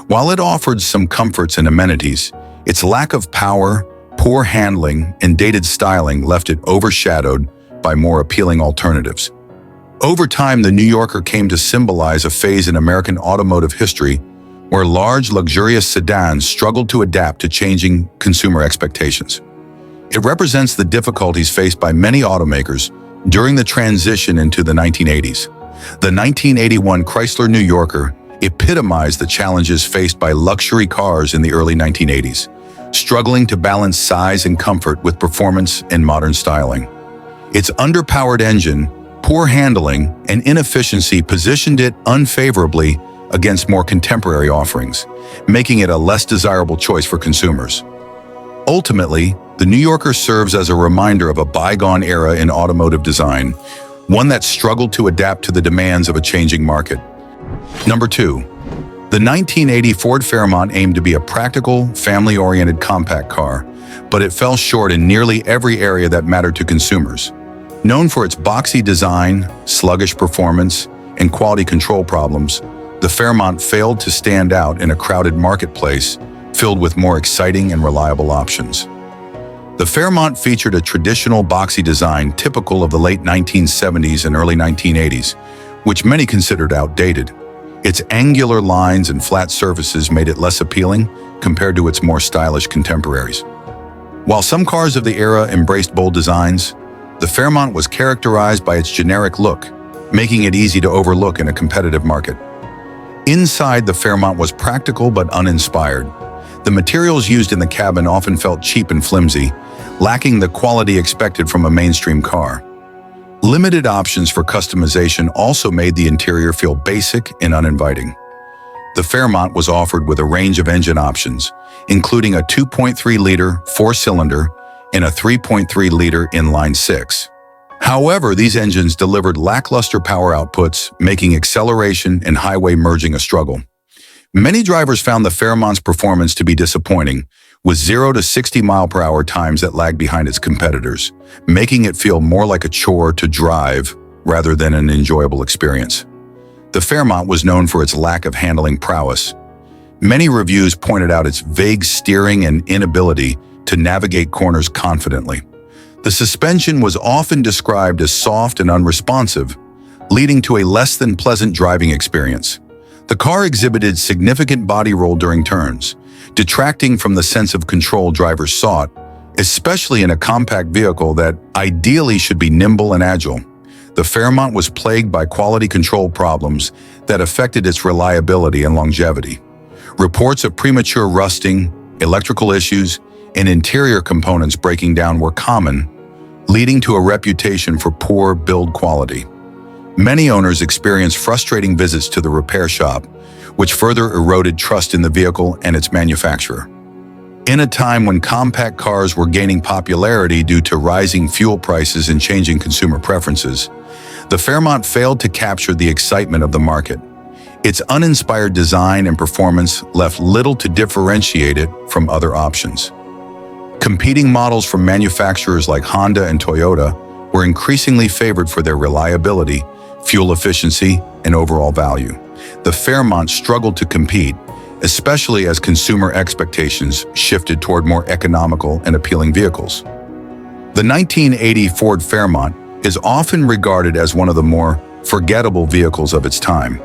While it offered some comforts and amenities, its lack of power, poor handling, and dated styling left it overshadowed by more appealing alternatives. Over time, the New Yorker came to symbolize a phase in American automotive history where large, luxurious sedans struggled to adapt to changing consumer expectations. It represents the difficulties faced by many automakers during the transition into the 1980s. The 1981 Chrysler New Yorker epitomized the challenges faced by luxury cars in the early 1980s, struggling to balance size and comfort with performance and modern styling. Its underpowered engine, poor handling, and inefficiency positioned it unfavorably against more contemporary offerings, making it a less desirable choice for consumers. Ultimately, the New Yorker serves as a reminder of a bygone era in automotive design, one that struggled to adapt to the demands of a changing market. Number 2. The 1980 Ford Fairmont aimed to be a practical, family-oriented compact car, but it fell short in nearly every area that mattered to consumers. Known for its boxy design, sluggish performance, and quality control problems, the Fairmont failed to stand out in a crowded marketplace filled with more exciting and reliable options. The Fairmont featured a traditional boxy design typical of the late 1970s and early 1980s, which many considered outdated. Its angular lines and flat surfaces made it less appealing compared to its more stylish contemporaries. While some cars of the era embraced bold designs, the Fairmont was characterized by its generic look, making it easy to overlook in a competitive market. Inside, the Fairmont was practical but uninspired. The materials used in the cabin often felt cheap and flimsy, lacking the quality expected from a mainstream car. Limited options for customization also made the interior feel basic and uninviting. The Fairmont was offered with a range of engine options, including a 2.3-liter four-cylinder and a 3.3-liter inline-six. However, these engines delivered lackluster power outputs, making acceleration and highway merging a struggle. Many drivers found the Fairmont's performance to be disappointing, with 0 to 60 mile-per-hour times that lagged behind its competitors, making it feel more like a chore to drive rather than an enjoyable experience. The Fairmont was known for its lack of handling prowess. Many reviews pointed out its vague steering and inability to navigate corners confidently. The suspension was often described as soft and unresponsive, leading to a less than pleasant driving experience. The car exhibited significant body roll during turns, detracting from the sense of control drivers sought, especially in a compact vehicle that ideally should be nimble and agile. The Fairmont was plagued by quality control problems that affected its reliability and longevity. Reports of premature rusting, electrical issues, and interior components breaking down were common, leading to a reputation for poor build quality. Many owners experienced frustrating visits to the repair shop, which further eroded trust in the vehicle and its manufacturer. In a time when compact cars were gaining popularity due to rising fuel prices and changing consumer preferences, the Fairmont failed to capture the excitement of the market. Its uninspired design and performance left little to differentiate it from other options. Competing models from manufacturers like Honda and Toyota were increasingly favored for their reliability, fuel efficiency, and overall value. The Fairmont struggled to compete, especially as consumer expectations shifted toward more economical and appealing vehicles. The 1980 Ford Fairmont is often regarded as one of the more forgettable vehicles of its time.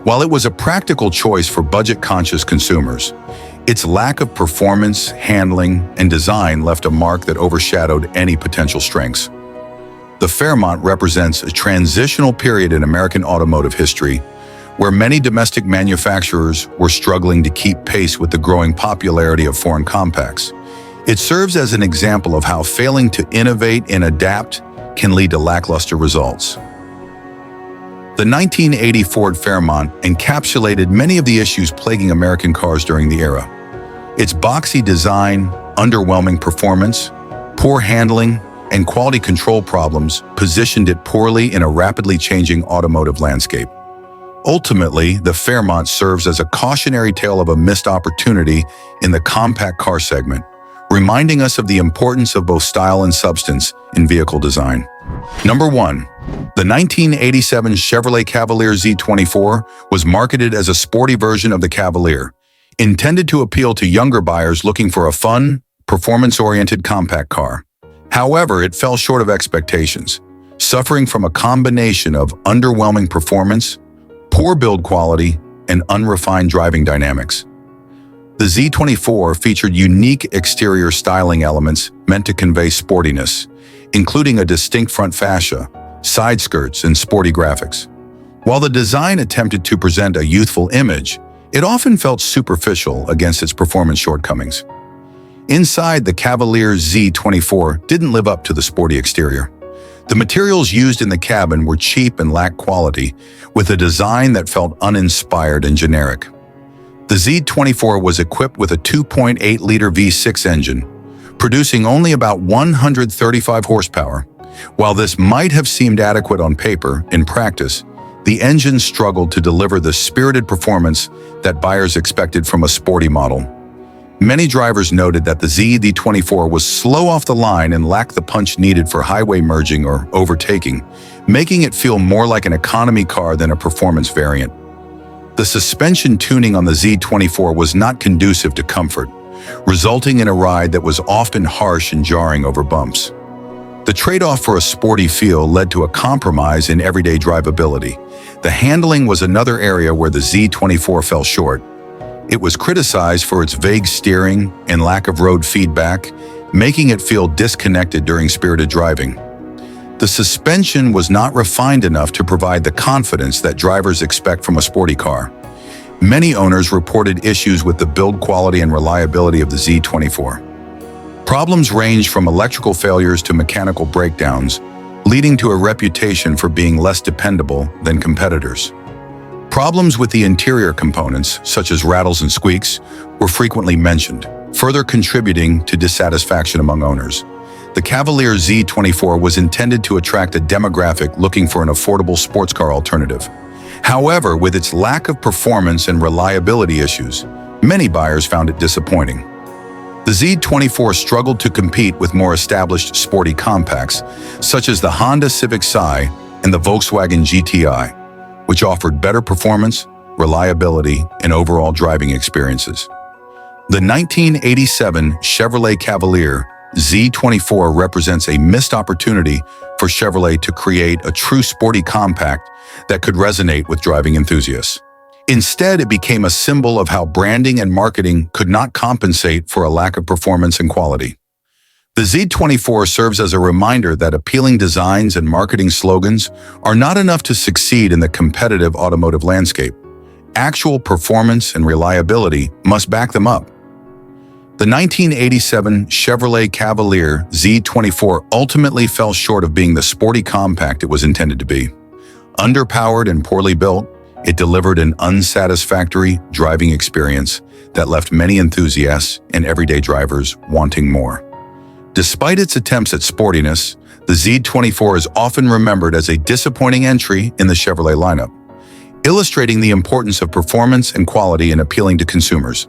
While it was a practical choice for budget-conscious consumers, its lack of performance, handling, and design left a mark that overshadowed any potential strengths. The Fairmont represents a transitional period in American automotive history, where many domestic manufacturers were struggling to keep pace with the growing popularity of foreign compacts. It serves as an example of how failing to innovate and adapt can lead to lackluster results. The 1980 Ford Fairmont encapsulated many of the issues plaguing American cars during the era. Its boxy design, underwhelming performance, poor handling, and quality control problems positioned it poorly in a rapidly changing automotive landscape. Ultimately, the Fairmont serves as a cautionary tale of a missed opportunity in the compact car segment, reminding us of the importance of both style and substance in vehicle design. Number 1. The 1987 Chevrolet Cavalier Z24 was marketed as a sporty version of the Cavalier, intended to appeal to younger buyers looking for a fun, performance-oriented compact car. However, it fell short of expectations, suffering from a combination of underwhelming performance, poor build quality, and unrefined driving dynamics. The Z24 featured unique exterior styling elements meant to convey sportiness, including a distinct front fascia, side skirts, and sporty graphics. While the design attempted to present a youthful image, it often felt superficial against its performance shortcomings. Inside, the Cavalier Z24 didn't live up to the sporty exterior. The materials used in the cabin were cheap and lacked quality, with a design that felt uninspired and generic. The Z24 was equipped with a 2.8-liter V6 engine, producing only about 135 horsepower. While this might have seemed adequate on paper, in practice, the engine struggled to deliver the spirited performance that buyers expected from a sporty model. Many drivers noted that the Z24 was slow off the line and lacked the punch needed for highway merging or overtaking, making it feel more like an economy car than a performance variant. The suspension tuning on the Z24 was not conducive to comfort, resulting in a ride that was often harsh and jarring over bumps. The trade-off for a sporty feel led to a compromise in everyday drivability. The handling was another area where the Z24 fell short. It was criticized for its vague steering and lack of road feedback, making it feel disconnected during spirited driving. The suspension was not refined enough to provide the confidence that drivers expect from a sporty car. Many owners reported issues with the build quality and reliability of the Z24. Problems ranged from electrical failures to mechanical breakdowns, leading to a reputation for being less dependable than competitors. Problems with the interior components, such as rattles and squeaks, were frequently mentioned, further contributing to dissatisfaction among owners. The Cavalier Z24 was intended to attract a demographic looking for an affordable sports car alternative. However, with its lack of performance and reliability issues, many buyers found it disappointing. The Z24 struggled to compete with more established sporty compacts, such as the Honda Civic Si and the Volkswagen GTI, which offered better performance, reliability, and overall driving experiences. The 1987 Chevrolet Cavalier Z24 represents a missed opportunity for Chevrolet to create a true sporty compact that could resonate with driving enthusiasts. Instead, it became a symbol of how branding and marketing could not compensate for a lack of performance and quality. The Z24 serves as a reminder that appealing designs and marketing slogans are not enough to succeed in the competitive automotive landscape. Actual performance and reliability must back them up. The 1987 Chevrolet Cavalier Z24 ultimately fell short of being the sporty compact it was intended to be. Underpowered and poorly built, it delivered an unsatisfactory driving experience that left many enthusiasts and everyday drivers wanting more. Despite its attempts at sportiness, the Z24 is often remembered as a disappointing entry in the Chevrolet lineup, illustrating the importance of performance and quality in appealing to consumers.